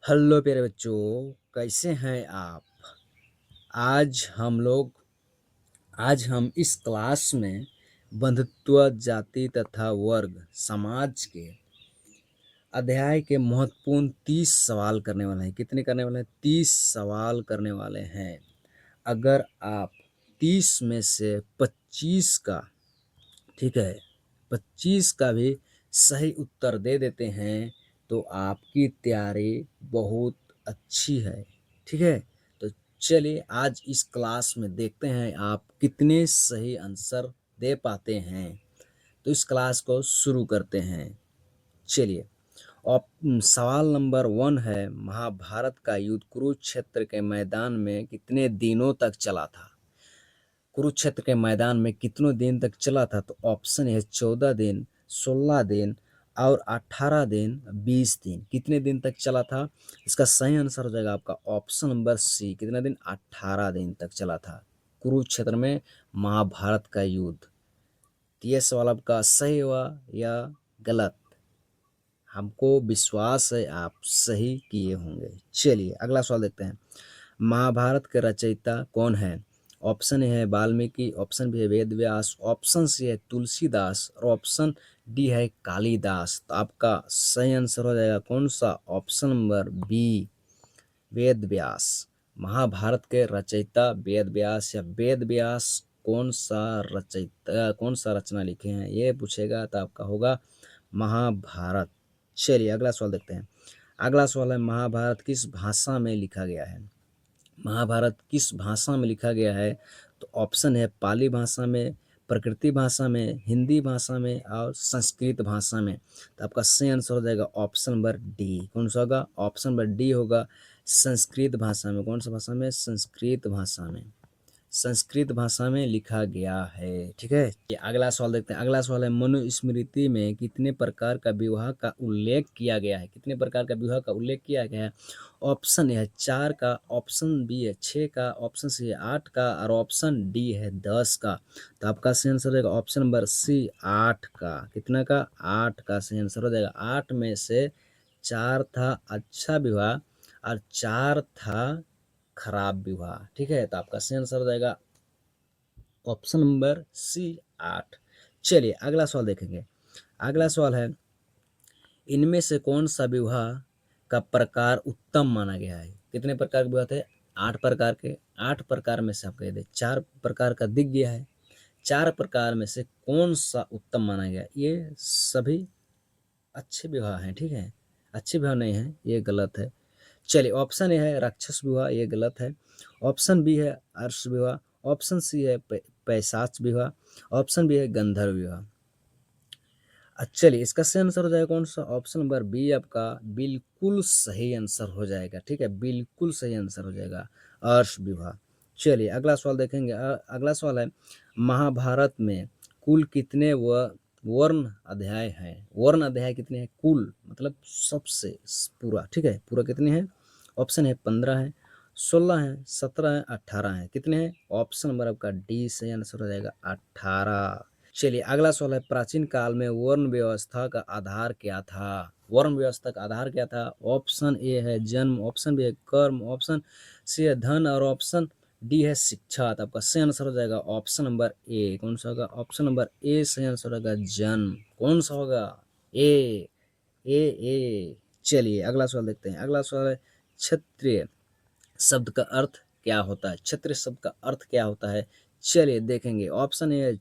Hello प्यारे बच्चों, कैसे हैं आप? आज हम लोग आज हम इस क्लास में बंधुत्व, जाति तथा वर्ग समाज के अध्याय के महत्वपूर्ण 30 सवाल करने वाले हैं। कितने करने वाले हैं? 30 सवाल करने वाले हैं। अगर आप 30 में से 25 का, ठीक है, 25 का भी सही उत्तर दे देते हैं तो आपकी तैयारी बहुत अच्छी है। ठीक है, तो चलिए आज इस क्लास में देखते हैं आप कितने सही आंसर दे पाते हैं। तो इस क्लास को शुरू करते हैं। चलिए, और सवाल नंबर 1 है, महाभारत का युद्ध कुरुक्षेत्र के मैदान में कितने दिनों तक चला था? कुरुक्षेत्र के मैदान में कितनों दिन तक चला था? तो ऑप्शन है 14 दिन, 16 दिन और 18 दिन, 20 दिन। कितने दिन तक चला था? इसका सही आंसर हो जाएगा आपका ऑप्शन नंबर सी। कितना दिन? 18 दिन तक चला था कुरुक्षेत्र में महाभारत का युद्ध। तो ये सवाल आपका सही हुआ या गलत? हमको विश्वास है आप सही किए होंगे। चलिए अगला सवाल देखते हैं। महाभारत के रचयिता कौन है? ऑप्शन ए है वाल्मीकि, ऑप्शन बी है वेद व्यास, ऑप्शन सी है तुलसीदास और ऑप्शन डी है कालिदास। तो आपका सही आंसर हो जाएगा कौन सा? Option number B, Ved Vyas. Mahabharat के रचयिता वेद व्यास, या वेद व्यास कौन सा रचना लिखे हैं ये पूछेगा तो आपका होगा महाभारत। चलिए अगला सवाल देखते हैं। अगला सवाल है, महाभारत किस भाषा में लिखा गया है? महाभारत किस भाषा में लिखा गया है? तो ऑप्शन है पाली भाषा में, प्रकृति भाषा में, हिंदी भाषा में और संस्कृत भाषा में। तो आपका सही आंसर हो जाएगा ऑप्शन नंबर डी। कौन सा होगा? ऑप्शन नंबर डी होगा संस्कृत भाषा में। कौन सा भाषा में? संस्कृत भाषा में। संस्कृत भाषा में लिखा गया है। ठीक है, ये अगला सवाल देखते हैं। अगला सवाल है, मनुस्मृति में कितने प्रकार का विवाह का उल्लेख किया गया है? कितने प्रकार का विवाह का उल्लेख किया गया है? ऑप्शन है 4 का, ऑप्शन बी है 6 का, ऑप्शन सी है 8 का और ऑप्शन डी है 10 का। तो आपका सही आंसर हो जाएगा ऑप्शन नंबर सी, 8 का। कितना का? 8 का सही आंसर हो जाएगा। 8 में से 4 था अच्छा विवाह और 4 था खराब विवाह। ठीक है, तो आपका सही आंसर हो जाएगा ऑप्शन नंबर सी, 8। चलिए अगला सवाल देखेंगे। अगला सवाल है, इनमें से कौन सा विवाह का प्रकार उत्तम माना गया है? कितने प्रकार के विवाह थे? 8 प्रकार के। 8 प्रकार में से आप कह दे 4 प्रकार का दिख गया है। 4 प्रकार में से कौन सा उत्तम माना गया? ये सभी अच्छे विवाह हैं। ठीक है, अच्छे विवाह नहीं है, ये गलत है। चलिए, ऑप्शन ए है राक्षस विवाह, ये गलत है। ऑप्शन बी है अर्श विवाह, ऑप्शन सी है पैशाच विवाह, ऑप्शन बी है गंधर्व विवाह। चलिए इसका सही आंसर हो जाएगा कौन सा? ऑप्शन नंबर बी आपका बिल्कुल सही आंसर हो जाएगा। ठीक है, बिल्कुल सही आंसर हो जाएगा अर्श विवाह। चलिए अगला सवाल देखेंगे। अगला सवाल है, महाभारत में कुल कितने वर्ण अध्याय हैं? वर्ण अध्याय कितने हैं? कुल मतलब सबसे पूरा। ठीक है, पूरा कितने हैं? ऑप्शन है 15 है, 16 है, 17 है, 18 है। कितने हैं? ऑप्शन नंबर आपका डी सही आंसर हो जाएगा 18। चलिए अगला सवाल है, प्राचीन काल में वर्ण व्यवस्था का आधार क्या था? वर्ण व्यवस्था का आधार क्या था? ऑप्शन ए है जन्म, ऑप्शन बी है कर्म, ऑप्शन सी है धन और ऑप्शन डी है शिक्षा। तो आपका सही आंसर हो जाएगा ऑप्शन नंबर ए। कौन सा होगा? ऑप्शन नंबर ए सही आंसर होगा जन्म। कौन सा होगा? ए, ए, ए। चलिए अगला सवाल देखते हैं। अगला सवाल है, क्षत्रिय शब्द का अर्थ क्या होता है? क्षत्रिय शब्द का अर्थ क्या होता है? चलिए देखेंगे। ऑप्शन ए है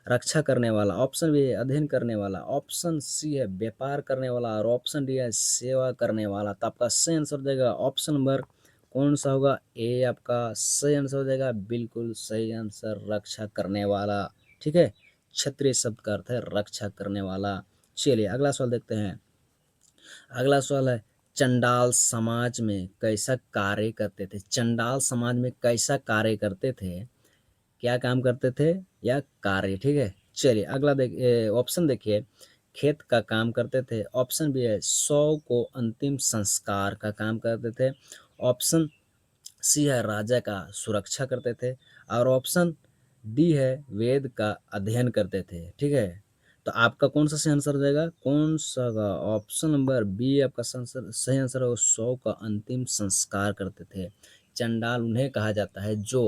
रक्षा करने वाला, ऑप्शन बी है अध्ययन करने वाला, ऑप्शन सी है व्यापार करने वाला और ऑप्शन डी है सेवा करने वाला। तो आपका सही आंसर हो जाएगा ऑप्शन नंबर कौन सा होगा? ए आपका सही आंसर हो जाएगा। बिल्कुल सही आंसर, रक्षा करने वाला। ठीक है, क्षत्रिय शब्द का अर्थ है रक्षा करने वाला। चलिए अगला सवाल देखते हैं। अगला सवाल है, चंडाल समाज में कैसा कार्य करते थे? चंडाल समाज में कैसा कार्य करते थे? क्या काम करते थे या कार्य? ठीक है, चलिए अगला ऑप्शन देखिए। खेत का काम करते थे, ऑप्शन बी है शव को अंतिम संस्कार का काम करते थे, ऑप्शन सी है राजा का सुरक्षा करते थे और ऑप्शन डी है वेद का अध्ययन करते थे। ठीक है, तो आपका कौन सा सही आंसर हो जाएगा, कौन सा का ऑप्शन नंबर बी आपका सही आंसर होगा। शव का अंतिम संस्कार करते थे। चंडाल उन्हें कहा जाता है जो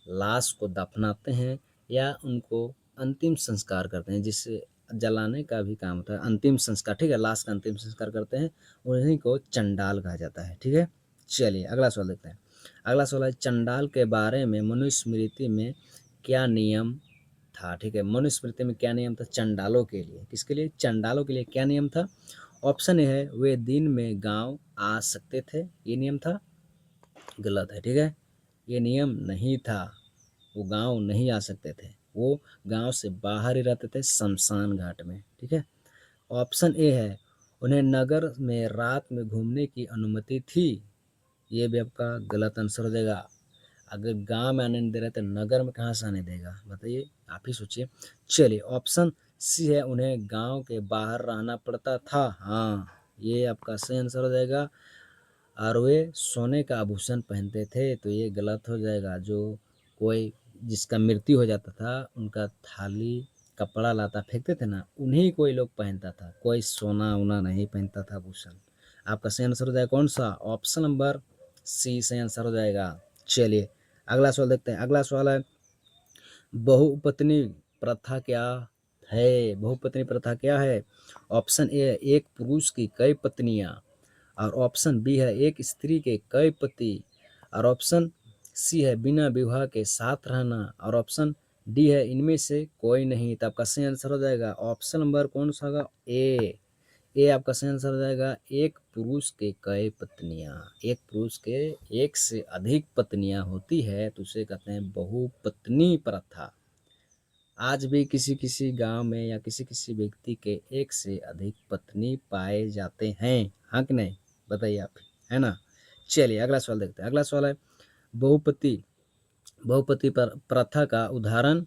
लाश को दफनाते हैं या उनको अंतिम संस्कार करते हैं, जिससे जलाने का भी काम होता है, अंतिम संस्कार, ठीक है, लाश का अंतिम संस्कार करते हैं, उन्हीं को चंडाल कहा जाता है, ठीक है। चलिए अगला सवाल देखते हैं। अगला सवाल है, चंडाल के बारे में मनुस्मृति में क्या नियम था, ठीक है। मनुस्मृति में क्या नियम था चंडालों के लिए, किसके लिए, चंडालों के लिए क्या नियम था। ऑप्शन ए है, वे दिन में गांव आ सकते थे, ये नियम था, गलत है, ठीक है, ये नियम नहीं था, वो गांव नहीं आ सकते थे, वो गांव से बाहर ही रहते थे शमशान घाट में, ठीक है। ऑप्शन ए है, उन्हें नगर में रात में घूमने की अनुमति थी, ये भी आपका गलत आंसर हो जाएगा। अगर गांव में आने नहीं दे रहे तो नगर में कहाँ से आने देगा, बताइए, आप ही सोचिए। चलिए ऑप्शन सी है, उन्हें गांव के बाहर रहना पड़ता था, हाँ ये आपका सही आंसर हो जाएगा। और वे सोने का आभूषण पहनते थे, तो ये गलत हो जाएगा। जो कोई जिसका मृत्यु हो जाता था उनका थाली कपड़ा लाता फेंकते थे ना, उन्हीं कोई लोग पहनता था, कोई सोना उना नहीं पहनता था आभूषण। आपका सही आंसर हो जाएगा कौन सा, ऑप्शन नंबर सी सही आंसर हो जाएगा। चलिए अगला सवाल देखते हैं। अगला सवाल है, बहुपत्नी प्रथा क्या है, बहुपत्नी प्रथा क्या है। ऑप्शन ए, एक पुरुष की कई पत्नियां, और ऑप्शन बी है, एक स्त्री के कई पति, और ऑप्शन सी है, बिना विवाह के साथ रहना, और ऑप्शन डी है, इनमें से कोई नहीं। तो आपका सही आंसर हो जाएगा ऑप्शन नंबर कौन सा होगा, ए आपका सही आंसर हो जाएगा। एक पुरुष के कई पत्नियां, एक पुरुष के एक से अधिक पत्नियां होती है तो उसे कहते हैं बहुपत्नी प्रथा। आज भी किसी किसी गांव में या किसी किसी व्यक्ति के एक से अधिक पत्नी पाए जाते हैं, हाँ कि नहीं, बताइए आप, है ना। चलिए अगला सवाल देखते हैं। अगला सवाल है, बहुपति बहुपति प्रथा का उदाहरण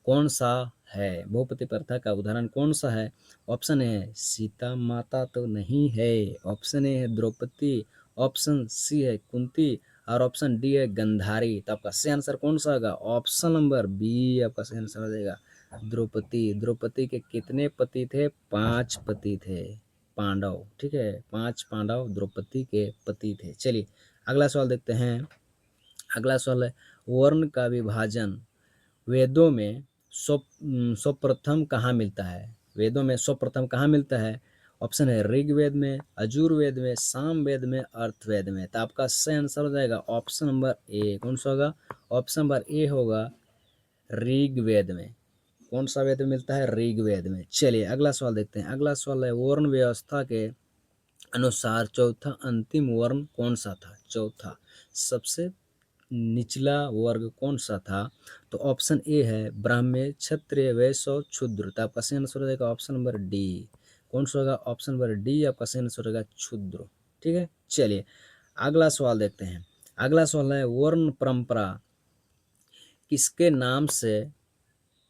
कौन सा है, बहुपति प्रथा का उदाहरण कौन सा है। ऑप्शन है, सीता माता तो नहीं है, ऑप्शन ए है द्रौपदी, ऑप्शन सी है कुंती, और ऑप्शन डी है गंधारी। तो आपका सही आंसर कौन सा होगा, ऑप्शन नंबर बी आपका सही आंसर हो जाएगा, द्रौपदी। द्रौपदी के कितने पति थे, 5 पति थे, पांडव, ठीक है, 5 पांडव द्रौपदी के पति थे। चलिए अगला सवाल देखते हैं। अगला सवाल है, वर्ण का विभाजन वेदों में सर्वप्रथम कहाँ मिलता है, वेदों में सर्वप्रथम कहाँ मिलता है। ऑप्शन है, ऋग्वेद में, यजुर्वेद में, सामवेद में, अर्थवेद में। तो आपका सही आंसर हो जाएगा ऑप्शन नंबर ए, कौन सा होगा, ऑप्शन नंबर ए होगा ऋग्वेद में। कौन सा वेद में मिलता है, ऋग्वेद में। चलिए अगला सवाल देखते हैं। अगला सवाल है, वर्ण व्यवस्था के अनुसार चौथा अंतिम वर्ण कौन सा था, चौथा सबसे निचला वर्ग कौन सा था। तो ऑप्शन ए है, ब्राह्मण, क्षत्रिय, वैश्य और शूद्र। तो आपका सही आंसर हो जाएगा ऑप्शन नंबर डी, कौन सा होगा, ऑप्शन नंबर डी आपका सही आंसर होगा शूद्र, ठीक है। चलिए अगला सवाल देखते हैं। अगला सवाल है, वर्ण परंपरा किसके नाम से,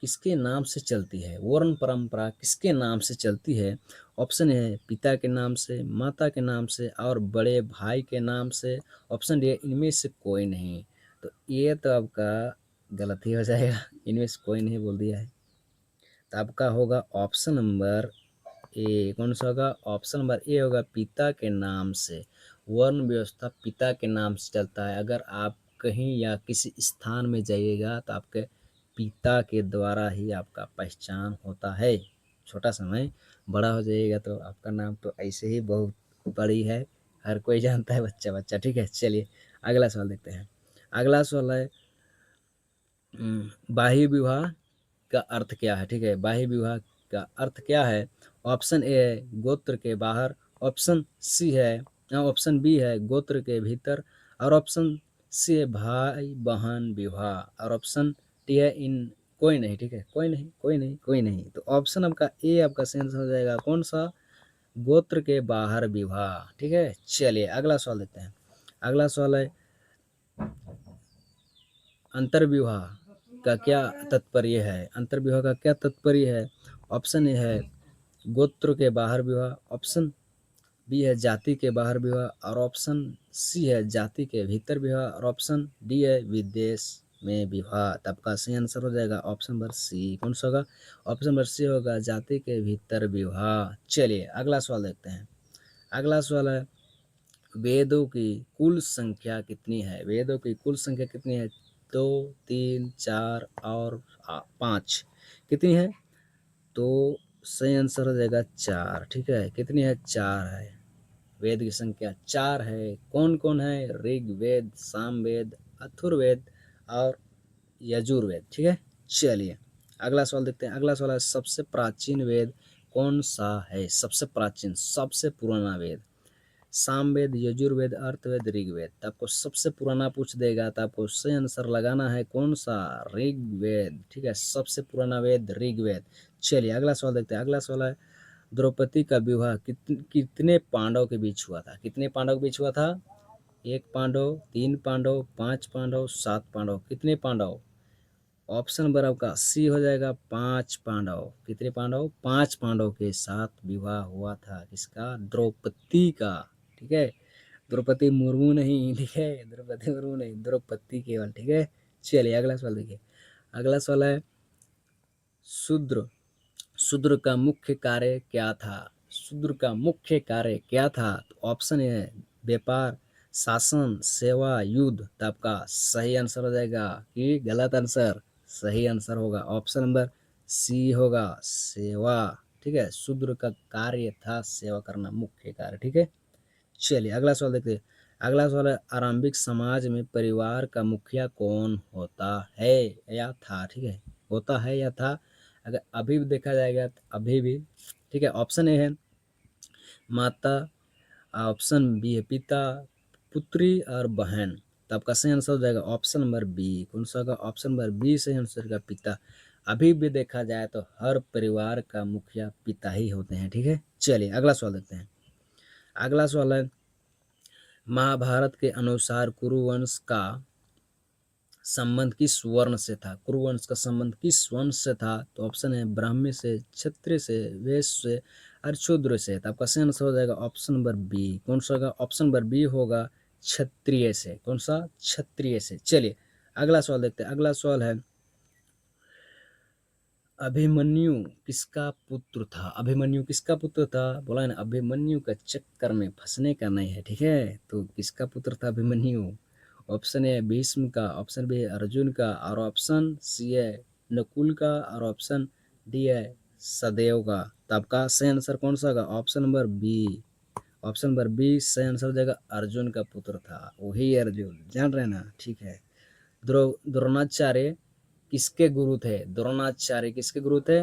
किसके नाम से चलती है, वर्ण परंपरा किसके नाम से चलती है। ऑप्शन है, पिता के नाम से, माता के नाम से, और बड़े भाई के नाम से, ऑप्शन डी इनमें से कोई नहीं। तो ये तो आपका गलत ही हो जाएगा, इनमें से कोई नहीं बोल दिया है। तो आपका होगा ऑप्शन नंबर ए, कौन सा होगा, ऑप्शन नंबर ए होगा पिता के नाम से। वर्ण व्यवस्था पिता के नाम से चलता है। अगर आप कहीं या किसी स्थान में जाइएगा तो आपके पिता के द्वारा ही आपका पहचान होता है। छोटा समय बड़ा हो जाइएगा तो आपका नाम तो ऐसे ही बहुत बड़ी है, हर कोई जानता है, बच्चा बच्चा, ठीक है। चलिए अगला सवाल देखते हैं। अगला सवाल है, बाह्य विवाह का अर्थ क्या है, ठीक है, बाह्य विवाह का अर्थ क्या है। ऑप्शन ए है गोत्र के बाहर, ऑप्शन सी है, ऑप्शन बी है गोत्र के भीतर, और ऑप्शन सी है भाई बहन विवाह, और ऑप्शन डी है इन कोई नहीं, ठीक है, कोई नहीं कोई नहीं कोई नहीं। तो ऑप्शन आपका ए आपका सही आंसर हो जाएगा कौन सा, गोत्र के बाहर विवाह, ठीक है। चलिए अगला सवाल देखते हैं। अगला सवाल है, अंतर्विवाह का क्या तात्पर्य है, अंतर्विवाह का क्या तात्पर्य है। ऑप्शन ए है गोत्र के बाहर विवाह, ऑप्शन बी है जाति के बाहर विवाह, और ऑप्शन सी है जाति के भीतर विवाह, और ऑप्शन डी है विदेश में विवाह। तो आपका सही आंसर हो जाएगा ऑप्शन नंबर सी। कौन सा होगा? ऑप्शन नंबर सी होगा जाति के भीतर विवाह। चलिए अगला सवाल देखते हैं। अगला सवाल है वेदों की कुल संख्या कितनी है? वेदों की कुल संख्या कितनी है? 2, 3, 4 और 5 कितनी है? तो सही आंसर हो जाएगा 4। ठीक है, कितनी है? 4 है। वेद की संख्या 4 है। कौन कौन है? ऋग्वेद, सामवेद, अथर्ववेद और यजुर्वेद। ठीक है, चलिए अगला सवाल देखते हैं। अगला सवाल है सबसे प्राचीन वेद कौन सा है? सबसे प्राचीन, सबसे पुराना वेद। सामवेद, यजुर्वेद, अर्थवेद, ऋग्वेद। तो आपको सबसे पुराना पूछ देगा तो आपको सही आंसर लगाना है कौन सा? ऋग्वेद। ठीक है, सबसे पुराना वेद ऋग्वेद। चलिए अगला सवाल देखते हैं। अगला सवाल है द्रौपदी का विवाह कितने पांडव के बीच हुआ था? कितने पांडव के बीच हुआ था? 1 पांडव, 3 पांडव, 5 पांडव, 7 पांडव। कितने पांडव? ऑप्शन नंबर आपका सी हो जाएगा 5 पांडव। कितने पांडव? 5 पांडव के साथ विवाह हुआ था। किसका? द्रौपदी का। ठीक है, द्रौपदी मुर्मू नहीं। ठीक है, द्रौपदी मुर्मू नहीं, द्रौपदी केवल। ठीक है, चलिए अगला सवाल देखिए। अगला सवाल है शूद्र शूद्र का मुख्य कार्य क्या था? शूद्र का मुख्य कार्य क्या था? तो ऑप्शन है व्यापार, शासन, सेवा, युद्ध। तो आपका सही आंसर हो जाएगा कि गलत आंसर? सही आंसर होगा ऑप्शन नंबर सी होगा, सेवा। ठीक है, शूद्र का कार्य था सेवा करना, मुख्य कार्य। ठीक है, चलिए अगला सवाल देखते हैं। अगला सवाल है आरंभिक समाज में परिवार का मुखिया कौन होता है या था? ठीक है, होता है या था? अगर अभी भी देखा जाएगा तो अभी भी। ठीक है, ऑप्शन ए है माता, ऑप्शन बी है पिता, पुत्री और बहन। तो आपका सही आंसर हो जाएगा ऑप्शन नंबर बी। कौन सा होगा? ऑप्शन नंबर बी सही आंसर का पिता। अभी भी देखा जाए तो हर परिवार का मुखिया पिता ही होते हैं। ठीक है, चलिए अगला सवाल देखते हैं। अगला सवाल है महाभारत के अनुसार कुरुवंश का संबंध किस वर्ण से था? कुरुवंश का संबंध किस वंश से था? तो ऑप्शन है ब्राह्मण से, क्षत्रिय से, वैश्य से और शूद्र से। तो आपका सही आंसर हो जाएगा ऑप्शन नंबर बी। कौन सा होगा? ऑप्शन नंबर बी होगा क्षत्रिय से। कौन सा? क्षत्रिय से। चलिए अगला सवाल देखते हैं। अगला सवाल है अभिमन्यु किसका पुत्र था? अभिमन्यु किसका पुत्र था? बोला है ना, अभिमन्यु का चक्कर में फंसने का नहीं है। ठीक है, तो किसका पुत्र था अभिमन्यु? ऑप्शन ए भीष्म का, ऑप्शन बी है अर्जुन का और ऑप्शन सी है नकुल का और ऑप्शन डी है सदैव का। तो आपका सही आंसर कौन सा होगा? Option number B. Option number B सही आंसर हो जाएगा, अर्जुन का पुत्र था, वही अर्जुन। जान रहे ना? ठीक है। द्रोणाचार्य किसके गुरु थे? द्रोणाचार्य किसके गुरु थे?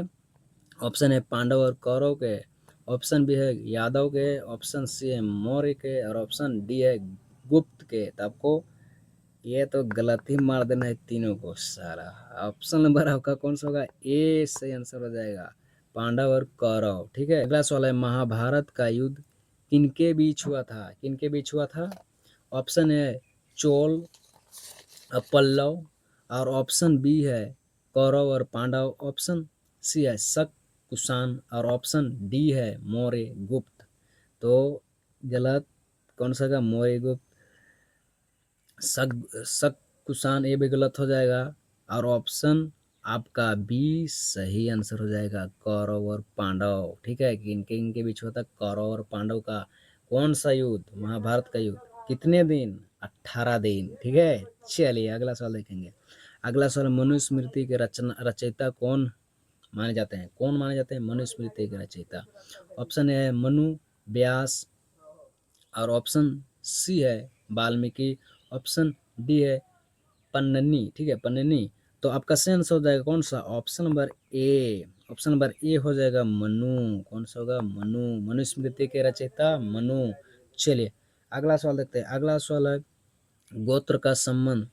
ऑप्शन है पांडव और कौरव के, ऑप्शन बी है यादव के, ऑप्शन सी है मौर्य के और ऑप्शन डी है गुप्त के। तो आपको ये तो गलत ही मार देना है तीनों को सारा। ऑप्शन नंबर आपका कौन सा होगा? ए सही आंसर हो जाएगा, पांडव और कौरव। ठीक है, अगला सवाल है महाभारत का युद्ध किनके बीच हुआ था? किनके बीच हुआ था? ऑप्शन है चोल, पल्लव और ऑप्शन बी है कौरव और पांडव, ऑप्शन सी है शक, कुषाण और ऑप्शन डी है मौर्य गुप्त। तो गलत कौन सा का? मौर्य गुप्त, शक, शक कुषाण ये भी गलत हो जाएगा और ऑप्शन आपका बी सही आंसर हो जाएगा, कौरव और पांडव। ठीक है, कि इनके इनके बीच होता कौरव और पांडव का कौन सा युद्ध? महाभारत का युद्ध। कितने दिन? 18 दिन। ठीक है, चलिए अगला सवाल देखेंगे। अगला सवाल मनुस्मृति के रचयिता कौन माने जाते हैं? कौन माने जाते हैं मनुस्मृति के रचयिता? ऑप्शन है मनु, व्यास और ऑप्शन सी है वाल्मीकि, ऑप्शन डी है पन्ननी। ठीक है, पन्ननी। तो आपका सही आंसर हो जाएगा कौन सा? Option number A. Option number A हो जाएगा मनु। कौन सा होगा? मनु। मनुस्मृति के रचयिता मनु। चलिए अगला सवाल देखते हैं। अगला सवाल है गोत्र का संबंध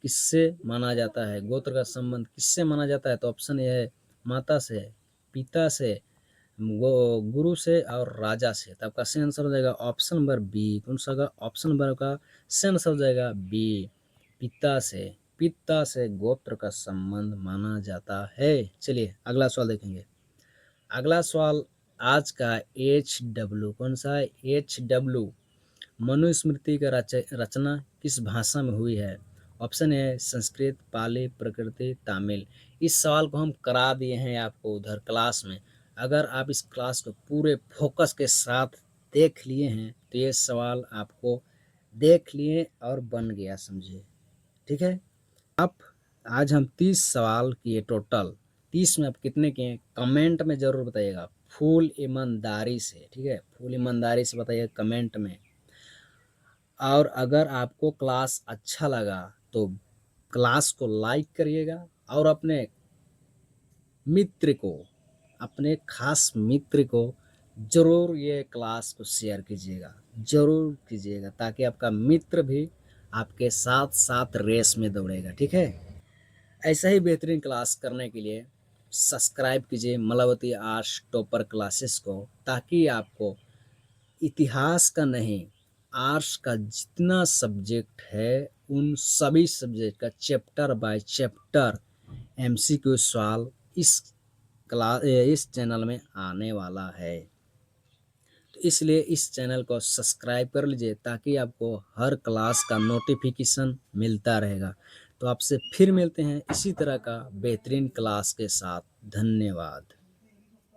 किससे माना जाता है? गोत्र का संबंध किससे माना जाता है? तो ऑप्शन ए है माता से, पिता से, गुरु से और राजा से। तो आपका सही आंसर हो जाएगा ऑप्शन नंबर बी। कौन सा होगा? ऑप्शन नंबर का सही आंसर हो जाएगा बी, पिता से। पिता से गोत्र का संबंध माना जाता है। चलिए अगला सवाल देखेंगे। अगला सवाल आज का HW कौन सा है? HW मनुस्मृति का रचना किस भाषा में हुई है? ऑप्शन है संस्कृत, पाली, प्रकृति, तमिल। इस सवाल को हम करा दिए हैं आपको उधर क्लास में। अगर आप इस क्लास को पूरे फोकस के साथ देख लिए हैं तो ये सवाल आपको देख लिए और बन गया, समझिए। ठीक है, आप आज हम 30 सवाल किए टोटल। 30 में आप कितने किए कमेंट में ज़रूर बताइएगा, फुल ईमानदारी से। ठीक है, फुल ईमानदारी से बताइए कमेंट में। और अगर आपको क्लास अच्छा लगा तो क्लास को लाइक करिएगा और अपने मित्र को, अपने खास मित्र को ज़रूर ये क्लास को शेयर कीजिएगा, ज़रूर कीजिएगा, ताकि आपका मित्र भी आपके साथ साथ रेस में दौड़ेगा। ठीक है, ऐसा ही बेहतरीन क्लास करने के लिए सब्सक्राइब कीजिए मलावती आर्ट्स टॉपर क्लासेस को, ताकि आपको इतिहास का नहीं, आर्ट्स का जितना सब्जेक्ट है उन सभी सब्जेक्ट का चैप्टर बाय चैप्टर एमसीक्यू सवाल इस चैनल में आने वाला है। तो इसलिए इस चैनल को सब्सक्राइब कर लीजिए, ताकि आपको हर क्लास का नोटिफिकेशन मिलता रहेगा। तो आपसे फिर मिलते हैं इसी तरह का बेहतरीन क्लास के साथ। धन्यवाद।